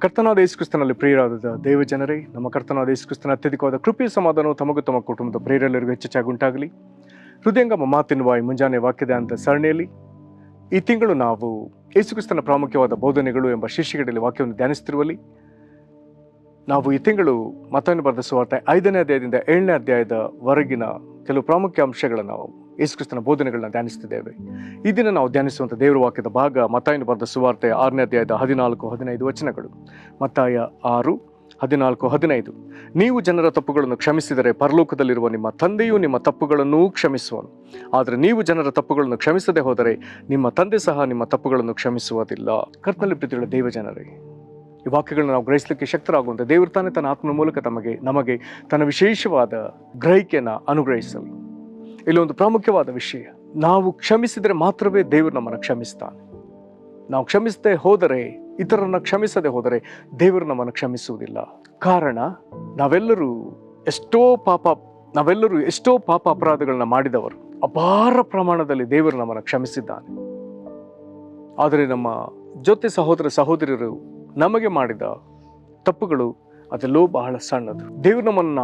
ಕರ್ತನಾದ ಯೇಸು ಕ್ರಿಸ್ತನಲ್ಲಿ ಪ್ರಿಯರಾದ ದೇವ ಜನರೇ, ನಮ್ಮ ಕರ್ತನಾದ ಯೇಸು ಕ್ರಿಸ್ತನ ಅತ್ಯಧಿಕವಾದ ಕೃಪೆಯ ಸಮಾಧಾನವು ತಮಗೂ ತಮ್ಮ ಕುಟುಂಬದ ಪ್ರಿಯರೆಲ್ಲರಿಗೂ ಹೆಚ್ಚಾಗಿ ಉಂಟಾಗಲಿ. ಹೃದಯಂಗಮ ಮಾತೆನ್ನುವ ಈ ಮುಂಜಾನೆ ವಾಕ್ಯದ ಅಂತ ಸರಣಿಯಲ್ಲಿ ಈ ತಿಂಗಳು ನಾವು ಯೇಸು ಕ್ರಿಸ್ತನ ಪ್ರಾಮುಖ್ಯವಾದ ಬೋಧನೆಗಳು ಎಂಬ ಶೀರ್ಷಿಕೆಯಲ್ಲಿ ವಾಕ್ಯವನ್ನು ಧ್ಯಾನಿಸುತ್ತಿರುವಲ್ಲಿ ನಾವು ಈ ತಿಂಗಳು ಮತ್ತಾಯನು ಬರೆದ ಸುವಾರ್ತೆ 5ನೇ ಅಧ್ಯಾಯದಿಂದ 7ನೇ ಅಧ್ಯಾಯದವರೆಗಿನ ಕೆಲವು ಪ್ರಾಮುಖ್ಯ ಅಂಶಗಳನ್ನು ನಾವು ಯೇಸು ಕ್ರಿಸ್ತನ ಬೋಧನೆಗಳನ್ನ ಧ್ಯಾನಿಸುತ್ತಿದ್ದೇವೆ. ಈ ದಿನ ನಾವು ಧ್ಯಾನಿಸುವಂಥ ದೇವರ ವಾಕ್ಯದ ಭಾಗ ಮತ್ತಾಯನು ಬರೆದ ಸುವಾರ್ತೆ 6ನೇ ಅಧ್ಯಾಯದ 14-15 ವಚನಗಳು. ಮತ್ತಾಯ 6:14-15. ನೀವು ಜನರ ತಪ್ಪುಗಳನ್ನು ಕ್ಷಮಿಸಿದರೆ ಪರಲೋಕದಲ್ಲಿರುವ ನಿಮ್ಮ ತಂದೆಯು ನಿಮ್ಮ ತಪ್ಪುಗಳನ್ನೂ ಕ್ಷಮಿಸುವನು. ಆದರೆ ನೀವು ಜನರ ತಪ್ಪುಗಳನ್ನು ಕ್ಷಮಿಸದೆ ಹೋದರೆ ನಿಮ್ಮ ತಂದೆ ಸಹ ನಿಮ್ಮ ತಪ್ಪುಗಳನ್ನು ಕ್ಷಮಿಸುವುದಿಲ್ಲ. ಕರ್ತನಲ್ಲಿ ಪ್ರೀತಿಯುಳ್ಳ ದೇವ ಜನರೇ, ಈ ವಾಕ್ಯಗಳನ್ನ ನಾವು ಗ್ರಹಿಸಲಿಕ್ಕೆ ಶಕ್ತರಾಗುವಂತೆ ದೇವರು ತಾನೇ ತನ್ನ ಆತ್ಮನ ಮೂಲಕ ನಮಗೆ ತನ್ನ ವಿಶೇಷವಾದ ಗ್ರಹಿಕೆಯನ್ನು ಅನುಗ್ರಹಿಸಲಿ. ಇಲ್ಲೊಂದು ಪ್ರಾಮುಖ್ಯವಾದ ವಿಷಯ, ನಾವು ಕ್ಷಮಿಸಿದರೆ ಮಾತ್ರವೇ ದೇವರು ನಮ್ಮನ್ನು ಕ್ಷಮಿಸ್ತಾನೆ. ನಾವು ಕ್ಷಮಿಸದೆ ಹೋದರೆ, ಇತರರನ್ನ ಕ್ಷಮಿಸದೆ ಹೋದರೆ ದೇವರು ನಮ್ಮನ್ನು ಕ್ಷಮಿಸುವುದಿಲ್ಲ. ಕಾರಣ ನಾವೆಲ್ಲರೂ ಎಷ್ಟೋ ಪಾಪ ಅಪರಾಧಗಳನ್ನ ಮಾಡಿದವರು. ಅಪಾರ ಪ್ರಮಾಣದಲ್ಲಿ ದೇವರು ನಮ್ಮನ್ನು ಕ್ಷಮಿಸಿದ್ದಾನೆ. ಆದರೆ ನಮ್ಮ ಜೊತೆ ಸಹೋದರ ಸಹೋದರಿಯರು ನಮಗೆ ಮಾಡಿದ ತಪ್ಪುಗಳು ಅದೆಲ್ಲೋ ಬಹಳ ಸಣ್ಣದು. ದೇವರು ನಮ್ಮನ್ನ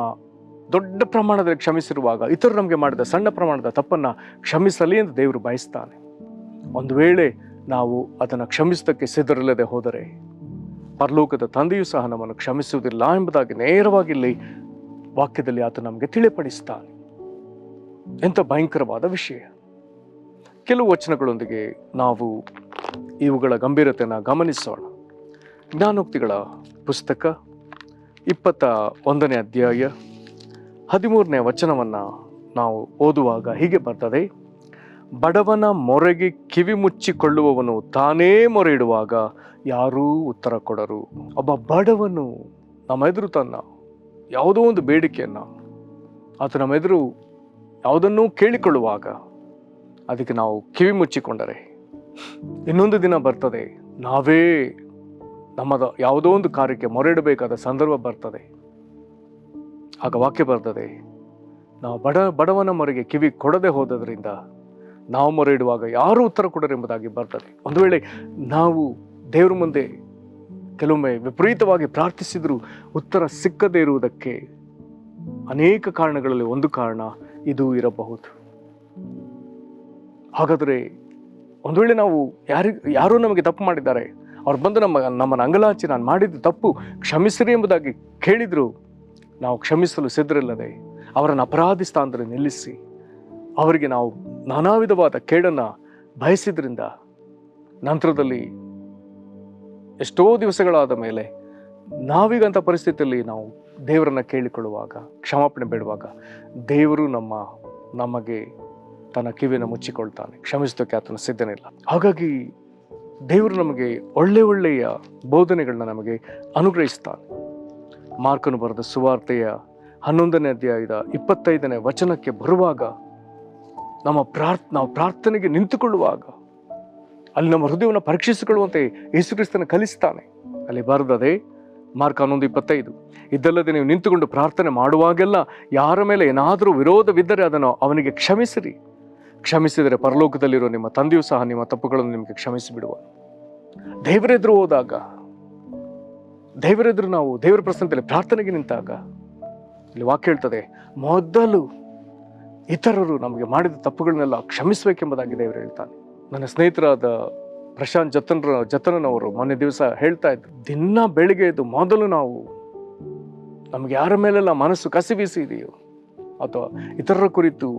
ದೊಡ್ಡ ಪ್ರಮಾಣದಲ್ಲಿ ಕ್ಷಮಿಸಿರುವಾಗ ಇತರರು ನಮಗೆ ಮಾಡಿದ ಸಣ್ಣ ಪ್ರಮಾಣದ ತಪ್ಪನ್ನ ಕ್ಷಮಿಸಲಿ ಎಂದು ದೇವರು ಬಯಸ್ತಾನೆ. ಒಂದು ವೇಳೆ ನಾವು ಅದನ್ನು ಕ್ಷಮಿಸೋದಕ್ಕೆ ಸಿದ್ಧರಿಲ್ಲದೆ ಹೋದರೆ ಪರಲೋಕದ ತಂದೆಯೂ ಸಹ ನಮ್ಮನ್ನು ಕ್ಷಮಿಸುವುದಿಲ್ಲ ಎಂಬುದಾಗಿ ನೇರವಾಗಿ ಇಲ್ಲಿ ವಾಕ್ಯದಲ್ಲಿ ಆತ ನಮಗೆ ತಿಳಿಪಡಿಸ್ತಾನೆ. ಎಂಥ ಭಯಂಕರವಾದ ವಿಷಯ. ಕೆಲವು ವಚನಗಳೊಂದಿಗೆ ನಾವು ಇವುಗಳ ಗಂಭೀರತೆಯನ್ನು ಗಮನಿಸೋಣ. ಜ್ಞಾನೋಕ್ತಿಗಳ ಪುಸ್ತಕ 21ನೇ ಅಧ್ಯಾಯ 13ನೇ ವಚನವನ್ನು ನಾವು ಓದುವಾಗ ಹೀಗೆ ಬರ್ತದೆ: ಬಡವನ ಮೊರೆಗೆ ಕಿವಿ ಮುಚ್ಚಿಕೊಳ್ಳುವವನು ತಾನೇ ಮೊರೆ ಇಡುವಾಗ ಯಾರೂ ಉತ್ತರ ಕೊಡರು. ಒಬ್ಬ ಬಡವನು ನಮ್ಮ ಎದುರು ತನ್ನ ಯಾವುದೋ ಒಂದು ಬೇಡಿಕೆಯನ್ನು ಆತ ನಮ್ಮ ಎದುರು ಯಾವುದನ್ನೂ ಕೇಳಿಕೊಳ್ಳುವಾಗ ಅದಕ್ಕೆ ನಾವು ಕಿವಿ ಮುಚ್ಚಿಕೊಂಡರೆ ಇನ್ನೊಂದು ದಿನ ಬರ್ತದೆ, ನಾವೇ ನಮ್ಮದ ಯಾವುದೋ ಒಂದು ಕಾರ್ಯಕ್ಕೆ ಮೊರೆ ಇಡಬೇಕಾದ ಸಂದರ್ಭ ಬರ್ತದೆ. ಆಗ ವಾಕ್ಯ ಬರ್ತದೆ, ನಾವು ಬಡವನ ಮೊರೆಗೆ ಕಿವಿ ಕೊಡದೆ ಹೋದದ್ರಿಂದ ನಾವು ಮೊರೆ ಇಡುವಾಗ ಯಾರೂ ಉತ್ತರ ಕೊಡರು ಎಂಬುದಾಗಿ ಬರ್ತದೆ. ಒಂದು ವೇಳೆ ನಾವು ದೇವರ ಮುಂದೆ ಕೆಲವೊಮ್ಮೆ ವಿಪರೀತವಾಗಿ ಪ್ರಾರ್ಥಿಸಿದರೂ ಉತ್ತರ ಸಿಕ್ಕದೇ ಇರುವುದಕ್ಕೆ ಅನೇಕ ಕಾರಣಗಳಲ್ಲಿ ಒಂದು ಕಾರಣ ಇದು ಇರಬಹುದು. ಹಾಗಾದರೆ ಒಂದು ವೇಳೆ ನಾವು ಯಾರೋ ನಮಗೆ ತಪ್ಪು ಮಾಡಿದ್ದಾರೆ, ಅವ್ರು ಬಂದು ನಮ್ಮನ್ನು ಅಂಗಲಾಚಿ ನಾನು ಮಾಡಿದ್ದು ತಪ್ಪು ಕ್ಷಮಿಸಿರಿ ಎಂಬುದಾಗಿ ಕೇಳಿದ್ರು, ನಾವು ಕ್ಷಮಿಸಲು ಸಿದ್ಧರಿಲ್ಲದೆ ಅವರನ್ನು ಅಪರಾಧಿ ಸ್ಥಾನದಲ್ಲಿ ನಿಲ್ಲಿಸಿ ಅವರಿಗೆ ನಾವು ನಾನಾ ವಿಧವಾದ ಕೇಡನ್ನು ಬಯಸಿದ್ರಿಂದ ನಂತರದಲ್ಲಿ ಎಷ್ಟೋ ದಿವಸಗಳಾದ ಮೇಲೆ ನಾವೀಗಂಥ ಪರಿಸ್ಥಿತಿಯಲ್ಲಿ ನಾವು ದೇವರನ್ನು ಕೇಳಿಕೊಳ್ಳುವಾಗ, ಕ್ಷಮಾಪಣೆ ಬೇಡುವಾಗ ದೇವರು ನಮಗೆ ತನ್ನ ಕಿವಿಯನ್ನು ಮುಚ್ಚಿಕೊಳ್ತಾನೆ. ಕ್ಷಮಿಸೋದಕ್ಕೆ ಆತನ ಸಿದ್ಧನಿಲ್ಲ. ಹಾಗಾಗಿ ದೇವರು ನಮಗೆ ಒಳ್ಳೆಯ ಬೋಧನೆಗಳನ್ನ ನಮಗೆ ಅನುಗ್ರಹಿಸ್ತಾನೆ. ಮಾರ್ಕನು ಬರೆದ ಸುವಾರ್ತೆಯ 11ನೇ ಅಧ್ಯಾಯದ 25ನೇ ವಚನಕ್ಕೆ ಬರುವಾಗ ನಾವು ಪ್ರಾರ್ಥನೆಗೆ ನಿಂತುಕೊಳ್ಳುವಾಗ ಅಲ್ಲಿ ನಮ್ಮ ಹೃದಯವನ್ನು ಪರೀಕ್ಷಿಸಿಕೊಳ್ಳುವಂತೆ ಯೇಸು ಕ್ರಿಸ್ತನ ಕಲಿಸ್ತಾನೆ. ಅಲ್ಲಿ ಬರೆದದೆ ಮಾರ್ಕ 11:25: ಇದಲ್ಲದೆ ನೀವು ನಿಂತುಕೊಂಡು ಪ್ರಾರ್ಥನೆ ಮಾಡುವಾಗೆಲ್ಲ ಯಾರ ಮೇಲೆ ಏನಾದರೂ ವಿರೋಧವಿದ್ದರೆ ಅದನ್ನು ಅವನಿಗೆ ಕ್ಷಮಿಸಿರಿ. ಕ್ಷಮಿಸಿದರೆ ಪರಲೋಕದಲ್ಲಿರೋ ನಿಮ್ಮ ತಂದೆಯೂ ಸಹ ನಿಮ್ಮ ತಪ್ಪುಗಳನ್ನು ನಿಮಗೆ ಕ್ಷಮಿಸಿಬಿಡುವ. ದೇವರೆದುರು ಹೋದಾಗ, ದೇವರೆದುರು ನಾವು ದೇವರ ಪ್ರಸನ್ನದಲ್ಲಿ ಪ್ರಾರ್ಥನೆಗೆ ನಿಂತಾಗ ಇಲ್ಲಿ ವಾಕ್ಯ ಹೇಳ್ತದೆ, ಮೊದಲು ಇತರರು ನಮಗೆ ಮಾಡಿದ ತಪ್ಪುಗಳನ್ನೆಲ್ಲ ಕ್ಷಮಿಸಬೇಕೆಂಬುದಾಗಿ ದೇವರು ಹೇಳ್ತಾನೆ. ನನ್ನ ಸ್ನೇಹಿತರಾದ ಪ್ರಶಾಂತ್ ಜತನವರು ಮೊನ್ನೆ ದಿವಸ ಹೇಳ್ತಾ ಇದ್ರು, ದಿನ ಬೆಳಿಗ್ಗೆ ಎದ್ದು ಮೊದಲು ನಾವು ನಮಗೆ ಯಾರ ಮೇಲೆಲ್ಲ ಮನಸ್ಸು ಕಸಿಬೀಸಿ ಇದೆಯೋ ಅಥವಾ ಇತರರ ಕುರಿತು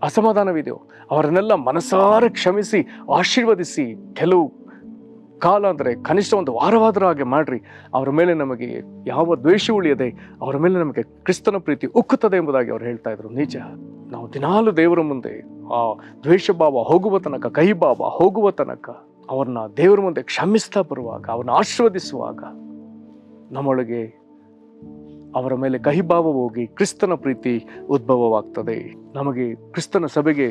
ಅಸಮಾಧಾನವಿದೆಯೋ ಅವರನ್ನೆಲ್ಲ ಮನಸಾರೆ ಕ್ಷಮಿಸಿ ಆಶೀರ್ವದಿಸಿ ಕೆಲವು ಕಾಲ ಅಂದರೆ ಕನಿಷ್ಠ ಒಂದು ವಾರವಾದರೂ ಹಾಗೆ ಮಾಡ್ರಿ. ಅವರ ಮೇಲೆ ನಮಗೆ ಯಾವ ದ್ವೇಷ ಉಳಿಯದೆ ಅವರ ಮೇಲೆ ನಮಗೆ ಕ್ರಿಸ್ತನ ಪ್ರೀತಿ ಉಕ್ಕುತ್ತದೆ ಎಂಬುದಾಗಿ ಅವರು ಹೇಳ್ತಾ ಇದ್ರು. ನಿಜ, ನಾವು ದಿನಾಲು ದೇವರ ಮುಂದೆ ಆ ದ್ವೇಷ ಭಾವ ಹೋಗುವ ತನಕ, ಕಹಿ ಭಾವ ಹೋಗುವ ತನಕ ಅವ್ರನ್ನ ದೇವರ ಮುಂದೆ ಕ್ಷಮಿಸ್ತಾ ಬರುವಾಗ, ಅವ್ರನ್ನ ಆಶೀರ್ವದಿಸುವಾಗ ನಮ್ಮೊಳಗೆ ಅವರ ಮೇಲೆ ಕಹಿಭಾವ ಹೋಗಿ ಕ್ರಿಸ್ತನ ಪ್ರೀತಿ ಉದ್ಭವವಾಗ್ತದೆ. ನಮಗೆ ಕ್ರಿಸ್ತನ ಸಭೆಗೆ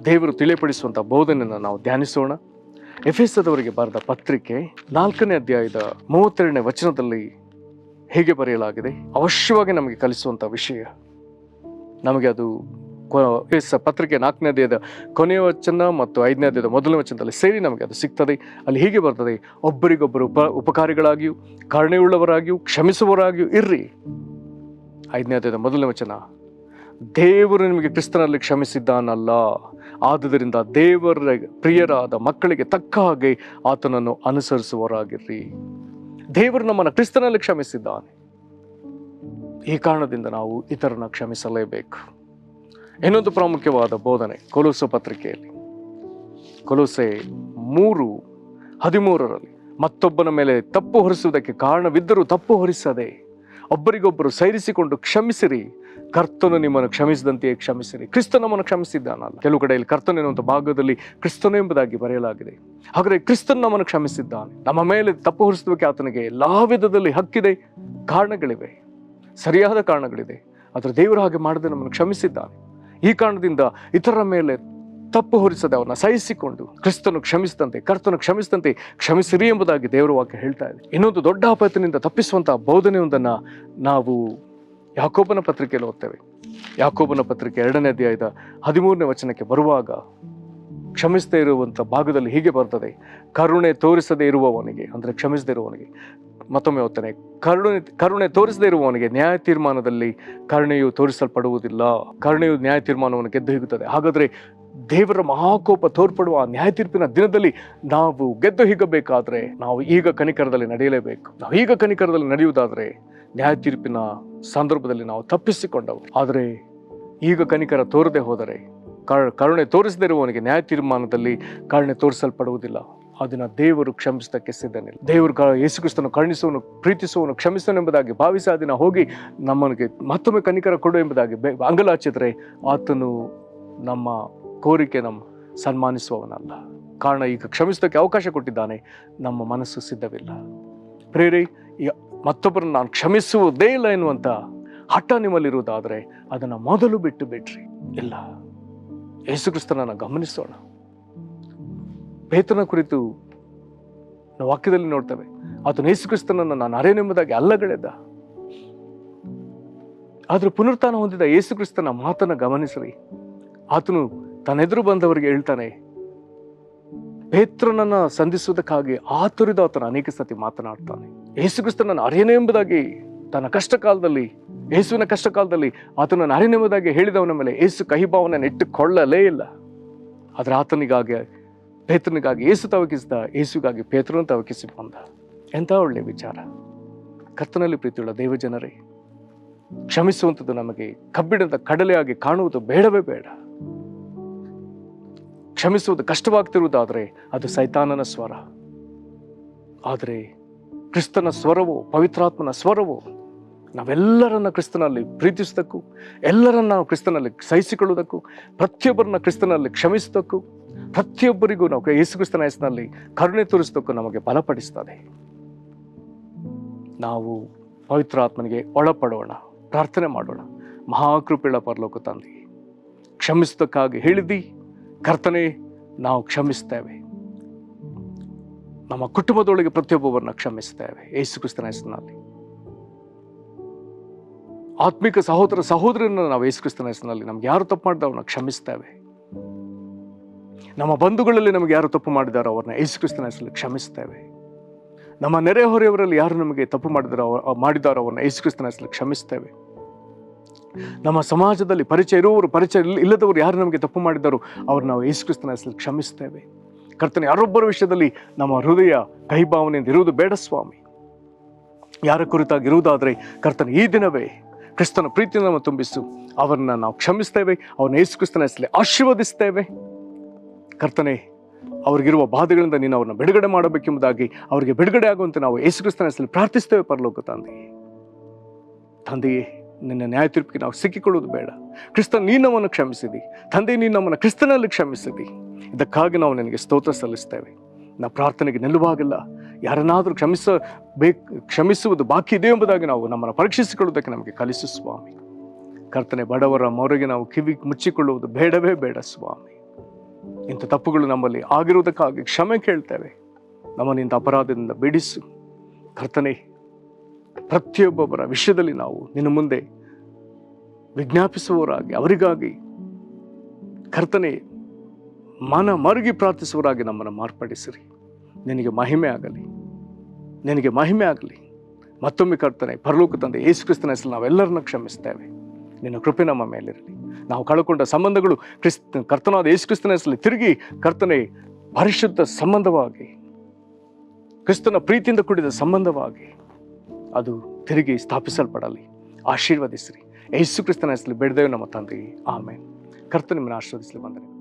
ದೇವರು ತಿಳಿಪಡಿಸುವಂಥ ಬೋಧನೆಯನ್ನು ನಾವು ಧ್ಯಾನಿಸೋಣ. ಎಫೆಸದವರಿಗೆ ಬರೆದ ಪತ್ರಿಕೆ 4ನೇ ಅಧ್ಯಾಯದ 32ನೇ ವಚನದಲ್ಲಿ ಹೇಗೆ ಬರೆಯಲಾಗಿದೆ, ಅವಶ್ಯವಾಗಿ ನಮಗೆ ಕಲಿಸುವಂಥ ವಿಷಯ. ನಮಗೆ ಅದು ಪತ್ರಿಕೆ 4ನೇ ಅಧ್ಯಾಯದ ಕೊನೆಯ ವಚನ ಮತ್ತು 5ನೇ ಅಧ್ಯಾಯದ ಮೊದಲನೇ ವಚನದಲ್ಲಿ ಸೇರಿ ನಮಗೆ ಅದು ಸಿಗ್ತದೆ. ಅಲ್ಲಿ ಹೀಗೆ ಬರ್ತದೆ, ಒಬ್ಬರಿಗೊಬ್ಬರು ಉಪಕಾರಿಗಳಾಗಿಯೂ ಕರುಣೆಯುಳ್ಳವರಾಗಿಯೂ ಕ್ಷಮಿಸುವವರಾಗಿಯೂ ಇರ್ರಿ. 5ನೇ ಅಧ್ಯಾಯದ ಮೊದಲನೇ ವಚನ, ದೇವರು ನಿಮಗೆ ಕ್ರಿಸ್ತನಲ್ಲಿ ಕ್ಷಮಿಸಿದ್ದಾನಲ್ಲ, ಆದುದರಿಂದ ದೇವರ ಪ್ರಿಯರಾದ ಮಕ್ಕಳಿಗೆ ತಕ್ಕ ಹಾಗೆ ಆತನನ್ನು ಅನುಸರಿಸುವವರಾಗಿರ್ರಿ. ದೇವರು ನಮ್ಮನ್ನು ಕ್ರಿಸ್ತನಲ್ಲಿ ಕ್ಷಮಿಸಿದ್ದಾನೆ. ಈ ಕಾರಣದಿಂದ ನಾವು ಇತರನ ಕ್ಷಮಿಸಲೇಬೇಕು. ಇನ್ನೊಂದು ಪ್ರಾಮುಖ್ಯವಾದ ಬೋಧನೆ ಕೊಲೊಸೆ ಪತ್ರಿಕೆಯಲ್ಲಿ, ಕೊಲೊಸೆ 3:13 ಮತ್ತೊಬ್ಬನ ಮೇಲೆ ತಪ್ಪು ಹೊರಿಸುವುದಕ್ಕೆ ಕಾರಣವಿದ್ದರೂ ತಪ್ಪು ಹೊರಿಸದೆ ಒಬ್ಬರಿಗೊಬ್ಬರು ಸೈರಿಸಿಕೊಂಡು ಕ್ಷಮಿಸಿರಿ, ಕರ್ತನು ನಿಮ್ಮನ್ನು ಕ್ಷಮಿಸಿದಂತೆಯೇ ಕ್ಷಮಿಸಿರಿ. ಕ್ರಿಸ್ತ ನಮ್ಮನ್ನು ಕ್ಷಮಿಸಿದ್ದಾನಲ್ಲ. ಕೆಲವು ಕಡೆಯಲ್ಲಿ ಕರ್ತನು ಎನ್ನುವಂಥ ಭಾಗದಲ್ಲಿ ಕ್ರಿಸ್ತನು ಎಂಬುದಾಗಿ ಬರೆಯಲಾಗಿದೆ. ಹಾಗಾದರೆ ಕ್ರಿಸ್ತನು ನಮ್ಮನ್ನು ಕ್ಷಮಿಸಿದ್ದಾನೆ. ನಮ್ಮ ಮೇಲೆ ತಪ್ಪು ಹೊರಿಸುವುದಕ್ಕೆ ಆತನಿಗೆ ಎಲ್ಲಾ ವಿಧದಲ್ಲಿ ಹಕ್ಕಿದೆ, ಕಾರಣಗಳಿವೆ, ಸರಿಯಾದ ಕಾರಣಗಳಿದೆ. ಆದರೆ ದೇವರು ಹಾಗೆ ಮಾಡದೆ ನಮ್ಮನ್ನು ಕ್ಷಮಿಸಿದ್ದಾನೆ. ಈ ಕಾರಣದಿಂದ ಇತರರ ಮೇಲೆ ತಪ್ಪು ಹೊರಿಸದೆ ಅವನ್ನ ಸಹಿಸಿಕೊಂಡು ಕ್ರಿಸ್ತನು ಕ್ಷಮಿಸಿದಂತೆ, ಕರ್ತನು ಕ್ಷಮಿಸಿದಂತೆ ಕ್ಷಮಿಸಿರಿ ಎಂಬುದಾಗಿ ದೇವರ ವಾಕ್ಯ ಹೇಳ್ತಾ ಇದೆ. ಇನ್ನೊಂದು ದೊಡ್ಡ ಆಪತ್ತಿನಿಂದ ತಪ್ಪಿಸುವಂತಹ ಬೋಧನೆಯೊಂದನ್ನ ನಾವು ಯಾಕೋಬನ ಪತ್ರಿಕೆಯಲ್ಲಿ ಓದ್ತೇವೆ. ಯಾಕೋಬನ ಪತ್ರಿಕೆ 2ನೇ ಅಧ್ಯಾಯದ 13ನೇ ವಚನಕ್ಕೆ ಬರುವಾಗ ಕ್ಷಮಿಸದೇ ಇರುವಂಥ ಭಾಗದಲ್ಲಿ ಹೀಗೆ ಬರ್ತದೆ, ಕರುಣೆ ತೋರಿಸದೇ ಇರುವವನಿಗೆ, ಅಂದರೆ ಕ್ಷಮಿಸದೇ ಇರುವವನಿಗೆ, ಮತ್ತೊಮ್ಮೆ ಓದ್ತಾನೆ, ಕರುಣೆ ತೋರಿಸದೇ ಇರುವವನಿಗೆ ನ್ಯಾಯ ತೀರ್ಮಾನದಲ್ಲಿ ಕರುಣೆಯು ತೋರಿಸಲ್ಪಡುವುದಿಲ್ಲ, ಕರುಣೆಯು ನ್ಯಾಯ ತೀರ್ಮಾನವನ್ನು ಗೆದ್ದು ಹಿಗ್ಗುತ್ತದೆ. ಹಾಗಾದರೆ ದೇವರ ಮಹಾಕೋಪ ತೋರ್ಪಡುವ ನ್ಯಾಯ ತೀರ್ಪಿನ ದಿನದಲ್ಲಿ ನಾವು ಗೆದ್ದು ಹಿಗ್ಗಬೇಕಾದ್ರೆ ನಾವು ಈಗ ಕನಿಕರದಲ್ಲಿ ನಡೆಯಲೇಬೇಕು. ನಾವು ಈಗ ಕನಿಕರದಲ್ಲಿ ನಡೆಯುವುದಾದರೆ ನ್ಯಾಯ ತೀರ್ಪಿನ ಸಂದರ್ಭದಲ್ಲಿ ನಾವು ತಪ್ಪಿಸಿಕೊಂಡವು. ಆದರೆ ಈಗ ಕನಿಕರ ತೋರದೆ ಹೋದರೆ, ಕರುಣೆ ತೋರಿಸದೇ ಇರುವವನಿಗೆ ನ್ಯಾಯ ತೀರ್ಮಾನದಲ್ಲಿ ಕರುಣೆ ತೋರಿಸಲ್ಪಡುವುದಿಲ್ಲ. ಅದನ್ನ ದೇವರು ಕ್ಷಮಿಸದಕ್ಕೆ ಸಿದ್ಧನಿಲ್ಲ. ದೇವರು ಯೇಸು ಕ್ರಿಸ್ತನು ಕರುಣಿಸುವನು, ಪ್ರೀತಿಸುವನು, ಕ್ಷಮಿಸುವನು ಎಂಬುದಾಗಿ ಭಾವಿಸಿ ಅದನ್ನ ಹೋಗಿ ನಮ್ಮನಿಗೆ ಮತ್ತೊಮ್ಮೆ ಕನಿಕರ ಕೊಡು ಎಂಬುದಾಗಿ ಅಂಗಲಾಚಿದ್ರೆ ಆತನು ನಮ್ಮ ಕೋರಿಕೆ ನಮ್ಮ ಸನ್ಮಾನಿಸುವವನಲ್ಲ. ಕಾರಣ ಈಗ ಕ್ಷಮಿಸೋದಕ್ಕೆ ಅವಕಾಶ ಕೊಟ್ಟಿದ್ದಾನೆ, ನಮ್ಮ ಮನಸ್ಸು ಸಿದ್ಧವಿಲ್ಲ. ಪ್ರೇರೆ, ಮತ್ತೊಬ್ಬರನ್ನು ನಾನು ಕ್ಷಮಿಸುವುದೇ ಇಲ್ಲ ಎನ್ನುವಂಥ ಹಠ ನಿಮ್ಮಲ್ಲಿರುವುದಾದರೆ ಅದನ್ನು ಮೊದಲು ಬಿಟ್ರಿ. ಇಲ್ಲ, ಯೇಸು ಕ್ರಿಸ್ತನನ್ನು ಗಮನಿಸೋಣ. ಪೇತ್ರನ ಕುರಿತು ನಾವು ವಾಕ್ಯದಲ್ಲಿ ನೋಡ್ತೇವೆ, ಆತನು ಯೇಸು ಕ್ರಿಸ್ತನನ್ನು ನಾನು ಅರೇನೆಂಬುದಾಗಿ ಅಲ್ಲಗಳೆದ. ಆದರೂ ಪುನರುತ್ಥಾನ ಹೊಂದಿದ ಯೇಸು ಕ್ರಿಸ್ತನ ಮಾತನ್ನು ಗಮನಿಸ್ರಿ. ಆತನು ತನ್ನೆದುರು ಬಂದವರಿಗೆ ಹೇಳ್ತಾನೆ, ಪೇತ್ರನನ್ನ ಸಂಧಿಸುವುದಕ್ಕಾಗಿ ಆತುರಿದ ಆತನ ಅನೇಕ ಸತಿ ಮಾತನಾಡ್ತಾನೆ. ಯೇಸು ಕ್ರಿಸ್ತನನ್ನು ಅರಿಯನೆ ಎಂಬುದಾಗಿ ತನ್ನ ಕಷ್ಟ ಕಾಲದಲ್ಲಿ, ಯೇಸುವಿನ ಕಷ್ಟ ಕಾಲದಲ್ಲಿ ಆತನನ್ನು ಅರಿಯನೆ ಎಂಬುದಾಗಿ ಹೇಳಿದವನ ಮೇಲೆ ಯೇಸು ಕಹಿಭಾವನೆಯನ್ನು ಇಟ್ಟುಕೊಳ್ಳಲೇ ಇಲ್ಲ. ಆದರೆ ಆತನಿಗಾಗಿ, ಪೇತ್ರನಿಗಾಗಿ ಯೇಸು ತವಕಿಸಿದ, ಯೇಸುಗಾಗಿ ಪೇತ್ರನ ತವಕಿಸಿ ಬಂದ. ಎಂಥ ಒಳ್ಳೆಯ ವಿಚಾರ. ಕರ್ತನಲ್ಲಿ ಪ್ರೀತಿಯುಳ್ಳ ದೇವಜನರೇ, ಕ್ಷಮಿಸುವಂಥದ್ದು ನಮಗೆ ಕಬ್ಬಿಣದ ಕಡಲೆಯಾಗಿ ಕಾಣುವುದು ಬೇಡವೇ ಬೇಡ. ಕ್ಷಮಿಸುವುದು ಕಷ್ಟವಾಗ್ತಿರುವುದಾದರೆ ಅದು ಸೈತಾನನ ಸ್ವರ. ಆದರೆ ಕ್ರಿಸ್ತನ ಸ್ವರವೋ, ಪವಿತ್ರಾತ್ಮನ ಸ್ವರವೋ ನಾವೆಲ್ಲರನ್ನ ಕ್ರಿಸ್ತನಲ್ಲಿ ಪ್ರೀತಿಸುವುದಕ್ಕೂ, ಎಲ್ಲರನ್ನ ನಾವು ಕ್ರಿಸ್ತನಲ್ಲಿ ಸಹಿಸಿಕೊಳ್ಳುವುದಕ್ಕೂ, ಪ್ರತಿಯೊಬ್ಬರನ್ನ ಕ್ರಿಸ್ತನಲ್ಲಿ ಕ್ಷಮಿಸುವುದಕ್ಕೂ, ಪ್ರತಿಯೊಬ್ಬರಿಗೂ ನಾವು ಯೇಸು ಕ್ರಿಸ್ತನ ಹೆಸರಿನಲ್ಲಿ ಕರುಣೆ ತೋರಿಸುವುದಕ್ಕೂ ನಮಗೆ ಬಲಪಡಿಸ್ತದೆ. ನಾವು ಪವಿತ್ರಾತ್ಮನಿಗೆ ಒಳಪಡೋಣ, ಪ್ರಾರ್ಥನೆ ಮಾಡೋಣ. ಮಹಾಕೃಪೆಯ ಪರಲೋಕ ತಂದೆ, ಕ್ಷಮಿಸುವುದಕ್ಕಾಗಿ ಹೇಳಿದ್ದಿ ಕರ್ತನೆ, ನಾವು ಕ್ಷಮಿಸ್ತೇವೆ. ನಮ್ಮ ಕುಟುಂಬದೊಳಗೆ ಪ್ರತಿಯೊಬ್ಬರನ್ನ ಕ್ಷಮಿಸ್ತೇವೆ ಯೇಸು ಕ್ರಿಸ್ತನ ಹೆಸರಿನಲ್ಲಿ. ಆತ್ಮಿಕ ಸಹೋದರ ಸಹೋದರನ್ನ ನಾವು ಯೇಸು ಕ್ರಿಸ್ತನ ಹೆಸರಿನಲ್ಲಿ ನಮ್ಗೆ ಯಾರು ತಪ್ಪು ಮಾಡಿದ ಅವ್ರನ್ನ ಕ್ಷಮಿಸ್ತೇವೆ. ನಮ್ಮ ಬಂಧುಗಳಲ್ಲಿ ನಮಗೆ ಯಾರು ತಪ್ಪು ಮಾಡಿದಾರೋ ಅವ್ರನ್ನ ಯೇಸು ಕ್ರಿಸ್ತನ ಹೆಸರಲ್ಲಿ ಕ್ಷಮಿಸ್ತೇವೆ. ನಮ್ಮ ನೆರೆಹೊರೆಯವರಲ್ಲಿ ಯಾರು ನಮಗೆ ತಪ್ಪು ಮಾಡಿದಾರೋ ಅವ್ರನ್ನ ಯೇಸು ಕ್ರಿಸ್ತನ ಹೆಸರಲ್ಲಿ ಕ್ಷಮಿಸ್ತೇವೆ. ನಮ್ಮ ಸಮಾಜದಲ್ಲಿ ಪರಿಚಯ ಇರುವವರು, ಪರಿಚಯ ಇಲ್ಲದವರು ಯಾರು ನಮಗೆ ತಪ್ಪು ಮಾಡಿದ್ದಾರೋ ಅವ್ರು ನಾವು ಯೇಸು ಕ್ರಿಸ್ತನ ಹೆಸರಲ್ಲಿ ಕ್ಷಮಿಸ್ತೇವೆ. ಕರ್ತನೆ, ಯಾರೊಬ್ಬರ ವಿಷಯದಲ್ಲಿ ನಮ್ಮ ಹೃದಯ ಕಹಿಭಾವನೆಯಿಂದ ಇರುವುದು ಬೇಡ ಸ್ವಾಮಿ. ಯಾರ ಕುರಿತಾಗಿ ಇರುವುದಾದರೆ ಕರ್ತನೆ, ಈ ದಿನವೇ ಕ್ರಿಸ್ತನ ಪ್ರೀತಿಯನ್ನು ತುಂಬಿಸು. ಅವರನ್ನ ನಾವು ಕ್ಷಮಿಸ್ತೇವೆ, ಅವ್ರನ್ನ ಯೇಸು ಕ್ರಿಸ್ತನ ಹೆಸರಲ್ಲಿ ಆಶೀರ್ವದಿಸ್ತೇವೆ. ಕರ್ತನೆ, ಅವ್ರಿಗಿರುವ ಬಾಧೆಗಳಿಂದ ನೀನು ಅವ್ರನ್ನ ಬಿಡುಗಡೆ ಮಾಡಬೇಕೆಂಬುದಾಗಿ, ಅವರಿಗೆ ಬಿಡುಗಡೆ ಆಗುವಂತೆ ನಾವು ಯೇಸು ಕ್ರಿಸ್ತನ ಹೆಸರಲ್ಲಿ ಪ್ರಾರ್ಥಿಸ್ತೇವೆ. ಪರಲೋಕ ತಂದೆಯೇ, ನಿನ್ನ ನ್ಯಾಯ ತೀರ್ಪಿಗೆ ನಾವು ಸಿಕ್ಕಿಕೊಳ್ಳುವುದು ಬೇಡ. ಕ್ರಿಸ್ತ, ನೀನು ನಮ್ಮನ್ನು ಕ್ಷಮಿಸಿದಿ. ತಂದೆ, ನೀನು ನಮ್ಮನ್ನು ಕ್ರಿಸ್ತನಲ್ಲಿ ಕ್ಷಮಿಸಿದಿ. ಇದಕ್ಕಾಗಿ ನಾವು ನಿನಗೆ ಸ್ತೋತ್ರ ಸಲ್ಲಿಸ್ತೇವೆ. ನಾವು ಪ್ರಾರ್ಥನೆಗೆ ನಿಲ್ಲುವಾಗಿಲ್ಲ. ಯಾರನ್ನಾದರೂ ಕ್ಷಮಿಸುವುದು ಬಾಕಿ ಇದೆ ಎಂಬುದಾಗಿ ನಾವು ನಮ್ಮನ್ನು ಪರೀಕ್ಷಿಸಿಕೊಳ್ಳುವುದಕ್ಕೆ ನಮಗೆ ಕಲಿಸು ಸ್ವಾಮಿ. ಕರ್ತನೆ, ಬಡವರ ಮೊರೆಗೆ ನಾವು ಕಿವಿ ಮುಚ್ಚಿಕೊಳ್ಳುವುದು ಬೇಡವೇ ಬೇಡ ಸ್ವಾಮಿ. ಇಂಥ ತಪ್ಪುಗಳು ನಮ್ಮಲ್ಲಿ ಆಗಿರುವುದಕ್ಕಾಗಿ ಕ್ಷಮೆ ಕೇಳ್ತೇವೆ. ನಮ್ಮನ್ನು ಇಂಥ ಅಪರಾಧದಿಂದ ಬಿಡಿಸು ಕರ್ತನೆ. ಪ್ರತಿಯೊಬ್ಬೊಬ್ಬರ ವಿಷಯದಲ್ಲಿ ನಾವು ನಿನ್ನ ಮುಂದೆ ವಿಜ್ಞಾಪಿಸುವವರಾಗಿ, ಅವರಿಗಾಗಿ ಕರ್ತನೆ ಮನ ಮರುಗಿ ಪ್ರಾರ್ಥಿಸುವರಾಗಿ ನಮ್ಮನ್ನು ಮಾರ್ಪಡಿಸಿರಿ. ನಿನಗೆ ಮಹಿಮೆ ಆಗಲಿ, ನಿನಗೆ ಮಹಿಮೆ ಆಗಲಿ. ಮತ್ತೊಮ್ಮೆ ಕರ್ತನೆ, ಪರಲೋಕ ತಂದೆ ಯೇಸು ಕ್ರಿಸ್ತನ ಹೆಸರಲ್ಲಿ ನಾವೆಲ್ಲರನ್ನ ಕ್ಷಮಿಸ್ತೇವೆ. ನಿನ್ನ ಕೃಪೆ ನಮ್ಮ ಮೇಲಿರಲಿ. ನಾವು ಕಳ್ಕೊಂಡ ಸಂಬಂಧಗಳು ಕರ್ತನಾದ ಯೇಸು ಕ್ರಿಸ್ತನ ಹೆಸರಲ್ಲಿ ತಿರುಗಿ ಕರ್ತನೆ ಪರಿಶುದ್ಧ ಸಂಬಂಧವಾಗಿ, ಕ್ರಿಸ್ತನ ಪ್ರೀತಿಯಿಂದ ಕೂಡಿದ ಸಂಬಂಧವಾಗಿ ಅದು ತಿರುಗಿ ಸ್ಥಾಪಿಸಲ್ಪಡಲಿ. ಆಶೀರ್ವದಿಸಿರಿ. ಯೇಸು ಕ್ರಿಸ್ತನ ಹೆಸರಲ್ಲಿ ಬೇಡಿದೆವು ನಮ್ಮ ತಂದೆಯೇ, ಆಮೇನ್. ಕರ್ತನ ನಿಮ್ಮನ್ನು ಆಶೀರ್ವದಿಸಲಿ. ಬಂದರೆ